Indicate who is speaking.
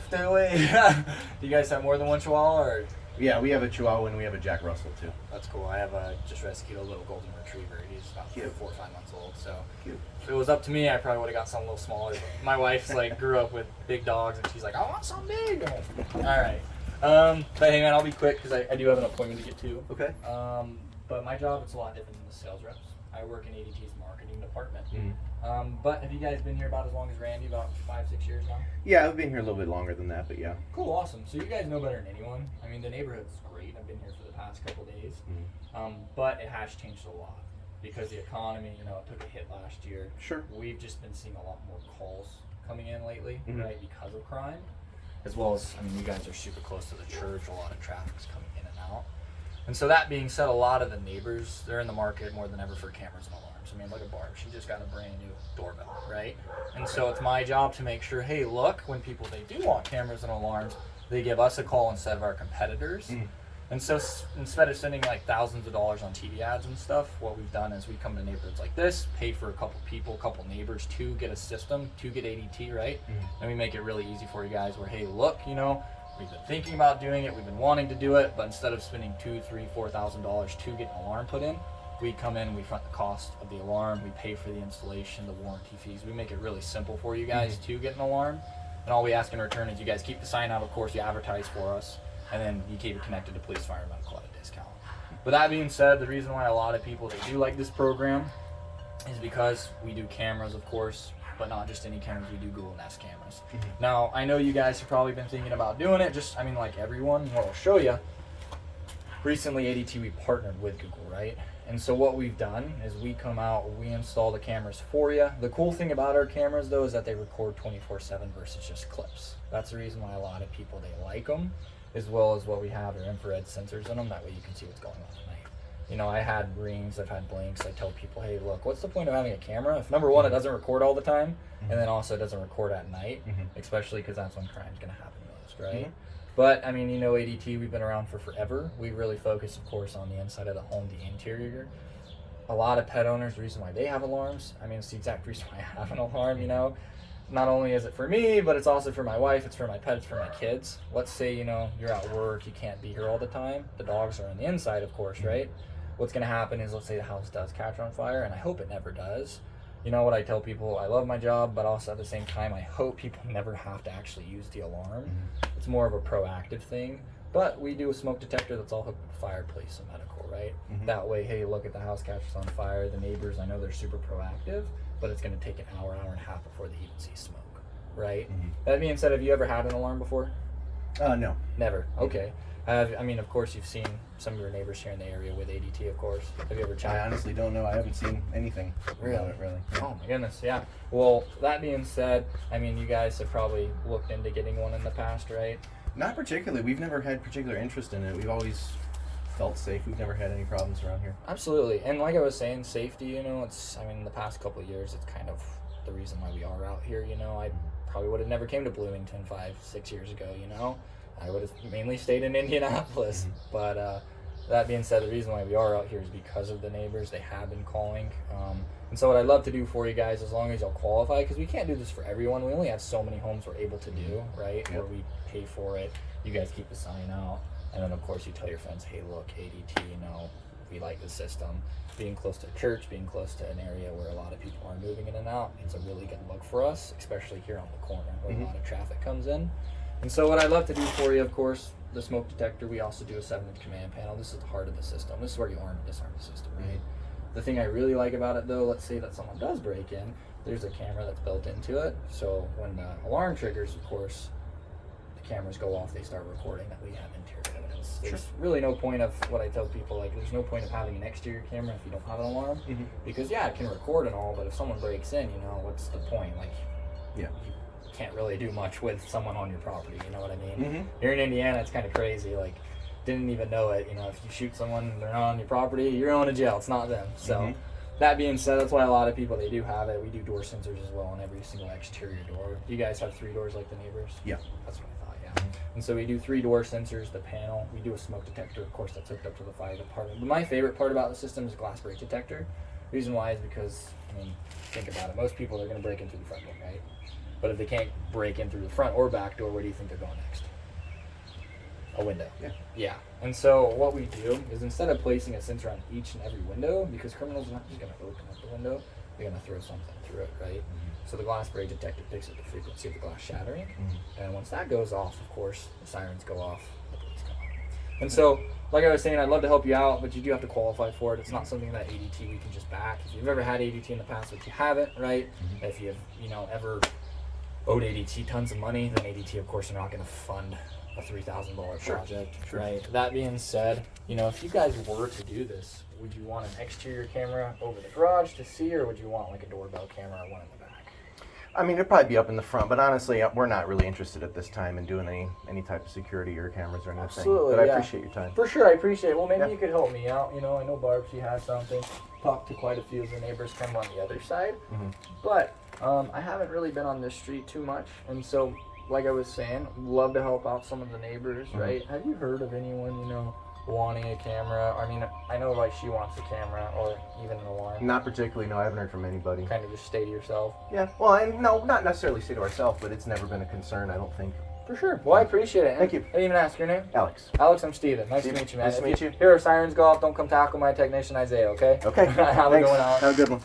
Speaker 1: Stay away. Do you guys have more than one Chihuahua, or?
Speaker 2: Yeah, we have a Chihuahua and we have a Jack Russell too.
Speaker 1: That's cool. I have just rescued a little golden retriever. He's about 4 or 5 months old. So
Speaker 2: Cute.
Speaker 1: if it was up to me, I probably would have got something a little smaller. But my wife's like grew up with big dogs, and she's like, I want something big. All right. But hey man, I'll be quick because I do have an appointment to get to.
Speaker 2: Okay.
Speaker 1: But my job, it's a lot different than the sales reps. I work in ADT's marketing department. But have you guys been here about as long as Randy, about 5-6 years now?
Speaker 2: Yeah, I've been here a little bit longer than that, but yeah.
Speaker 1: Cool, awesome. So you guys know better than anyone. I mean, the neighborhood's great. I've been here for the past couple days. But it has changed a lot because the economy, you know, it took a hit last year.
Speaker 2: Sure.
Speaker 1: We've just been seeing a lot more calls coming in lately, right, because of crime. As well as, I mean, you guys are super close to the church. A lot of traffic's coming in and out. And so that being said, a lot of the neighbors, they're in the market more than ever for cameras and alarms. I mean, look at Barb. She just got a brand new doorbell, right? And so it's my job to make sure, hey, look, when people, they do want cameras and alarms, they give us a call instead of our competitors. And so instead of sending like thousands of dollars on TV ads and stuff, what we've done is we come to neighborhoods like this, pay for a couple people, a couple neighbors to get a system, to get ADT, right? And we make it really easy for you guys where, hey, look, you know, we've been thinking about doing it, we've been wanting to do it, but instead of spending $2,000, $3,000, $4,000 to get an alarm put in, we come in, we front the cost of the alarm, we pay for the installation, the warranty fees. We make it really simple for you guys to get an alarm. And all we ask in return is you guys keep the sign out, of course, you advertise for us, and then you keep it connected to police, fire, and medical at a discount. But that being said, the reason why a lot of people, they do like this program is because we do cameras, of course, but not just any cameras, we do Google Nest cameras. Now, I know you guys have probably been thinking about doing it, just, I mean, like everyone, what I'll show you. Recently, ADT, we partnered with Google, right? And so what we've done is we come out, we install the cameras for you. The cool thing about our cameras, though, is that they record 24/7 versus just clips. That's the reason why a lot of people, they like them, as well as what we have are infrared sensors in them. That way you can see what's going on at night. You know, I had rings, I've had blinks. I tell people, hey, look, what's the point of having a camera if, number one, it doesn't record all the time, and then also it doesn't record at night, especially because that's when crime's going to happen most, right? But, I mean, you know, ADT, we've been around for forever. We really focus, of course, on the inside of the home, the interior. A lot of pet owners, the reason why they have alarms, I mean, it's the exact reason why I have an alarm, you know. Not only is it for me, but it's also for my wife, it's for my pet, it's for my kids. Let's say, you know, you're at work, you can't be here all the time. The dogs are on the inside, of course, right? What's going to happen is, let's say the house does catch on fire, and I hope it never does. You know what I tell people, I love my job, but also at the same time, I hope people never have to actually use the alarm. It's more of a proactive thing. But we do a smoke detector that's all hooked with fireplace and medical, right? That way, hey, look at the house catches on fire. The neighbors, I know they're super proactive, but it's going to take an hour, hour and a half before they even see smoke, right? That being said, have you ever had an alarm before?
Speaker 2: No.
Speaker 1: Never. Okay. I mean, of course, you've seen some of your neighbors here in the area with ADT, of course. Have you ever checked?
Speaker 2: I honestly don't know. I haven't seen anything about it, really.
Speaker 1: Oh my goodness, yeah. Well, that being said, I mean, you guys have probably looked into getting one in the past, right?
Speaker 2: Not particularly. We've never had particular interest in it. We've always felt safe. We've never had any problems around here.
Speaker 1: Absolutely. And like I was saying, safety, you know, it's, I mean, the past couple of years, it's kind of the reason why we are out here, you know. I probably would have never came to Bloomington 5-6 years ago, you know. I would have mainly stayed in Indianapolis. But that being said, the reason why we are out here is because of the neighbors. They have been calling. And so what I'd love to do for you guys, as long as you'll qualify, because we can't do this for everyone. We only have so many homes we're able to do, right? Where we pay for it. You guys keep the sign out. And then, of course, you tell your friends, hey, look, ADT, you know, we like the system. Being close to a church, being close to an area where a lot of people are moving in and out, it's a really good look for us, especially here on the corner where a lot of traffic comes in. And so what I'd love to do for you, of course, the smoke detector, we also do a 7-inch command panel. This is the heart of the system. This is where you arm and disarm the system, right? The thing I really like about it, though, let's say that someone does break in, there's a camera that's built into it. So when the alarm triggers, of course, the cameras go off, they start recording that we have interior evidence. There's really no point of what I tell people, like, there's no point of having an exterior camera if you don't have an alarm. Because, yeah, it can record and all, but if someone breaks in, you know, what's the point? Like, you can't really do much with someone on your property, you know what I mean? Here in Indiana, it's kind of crazy, like, didn't even know it, you know, if you shoot someone and they're not on your property, you're going to jail, it's not them. So that being said, that's why a lot of people, they do have it. We do door sensors as well on every single exterior door. Do you guys have 3 doors like the neighbors?
Speaker 2: Yeah.
Speaker 1: That's what I thought, yeah. And so we do 3 door sensors, the panel, we do a smoke detector, of course, that's hooked up to the fire department. But my favorite part about the system is a glass break detector. The reason why is because, I mean, think about it, most people are going to break into the front door, right? But if they can't break in through the front or back door, where do you think they're going next? A window.
Speaker 2: Yeah.
Speaker 1: Yeah. And so what we do is instead of placing a sensor on each and every window, because criminals are not just going to open up the window, they're going to throw something through it, right? So the glass break detector picks up the frequency of the glass shattering, and once that goes off, of course, the sirens go off, the police come out. And so, like I was saying, I'd love to help you out, but you do have to qualify for it. It's not something that ADT we can just back. If you've ever had ADT in the past, which you haven't, right? If you've ever owed ADT tons of money, then ADT, of course, are not going to fund a $3,000 project, right? That being said, if you guys were to do this, would you want an exterior camera over the garage to see, or would you want like a doorbell camera or one in the back?
Speaker 2: I mean, it'd probably be up in the front, but honestly, we're not really interested at this time in doing any type of security or cameras or anything.
Speaker 1: Absolutely,
Speaker 2: but I
Speaker 1: yeah.
Speaker 2: appreciate your time.
Speaker 1: For sure, I appreciate it. Well, maybe
Speaker 2: Yeah.
Speaker 1: you could help me out. I know Barb, she has something. Talked to quite a few of the neighbors kind of on the other side. But I haven't really been on this street too much. And so, like I was saying, love to help out some of the neighbors, right? Have you heard of anyone, wanting a camera? I mean, I know like she wants a camera or even an alarm.
Speaker 2: Not particularly, no, I haven't heard from anybody.
Speaker 1: Kind of just stay to yourself.
Speaker 2: Yeah, well, and no, not necessarily stay to ourselves, but it's never been a concern, I don't think.
Speaker 1: For sure. Well, I appreciate it.
Speaker 2: Thank you.
Speaker 1: I didn't even ask your name.
Speaker 2: Alex.
Speaker 1: Alex, I'm Steven. Nice to
Speaker 2: Steven,
Speaker 1: meet you, man.
Speaker 2: nice to meet you.
Speaker 1: Hear our sirens go off, don't come tackle my technician Isaiah, okay?
Speaker 2: Okay.
Speaker 1: Have a
Speaker 2: Thanks.
Speaker 1: good one, Alex.
Speaker 2: Have a good one.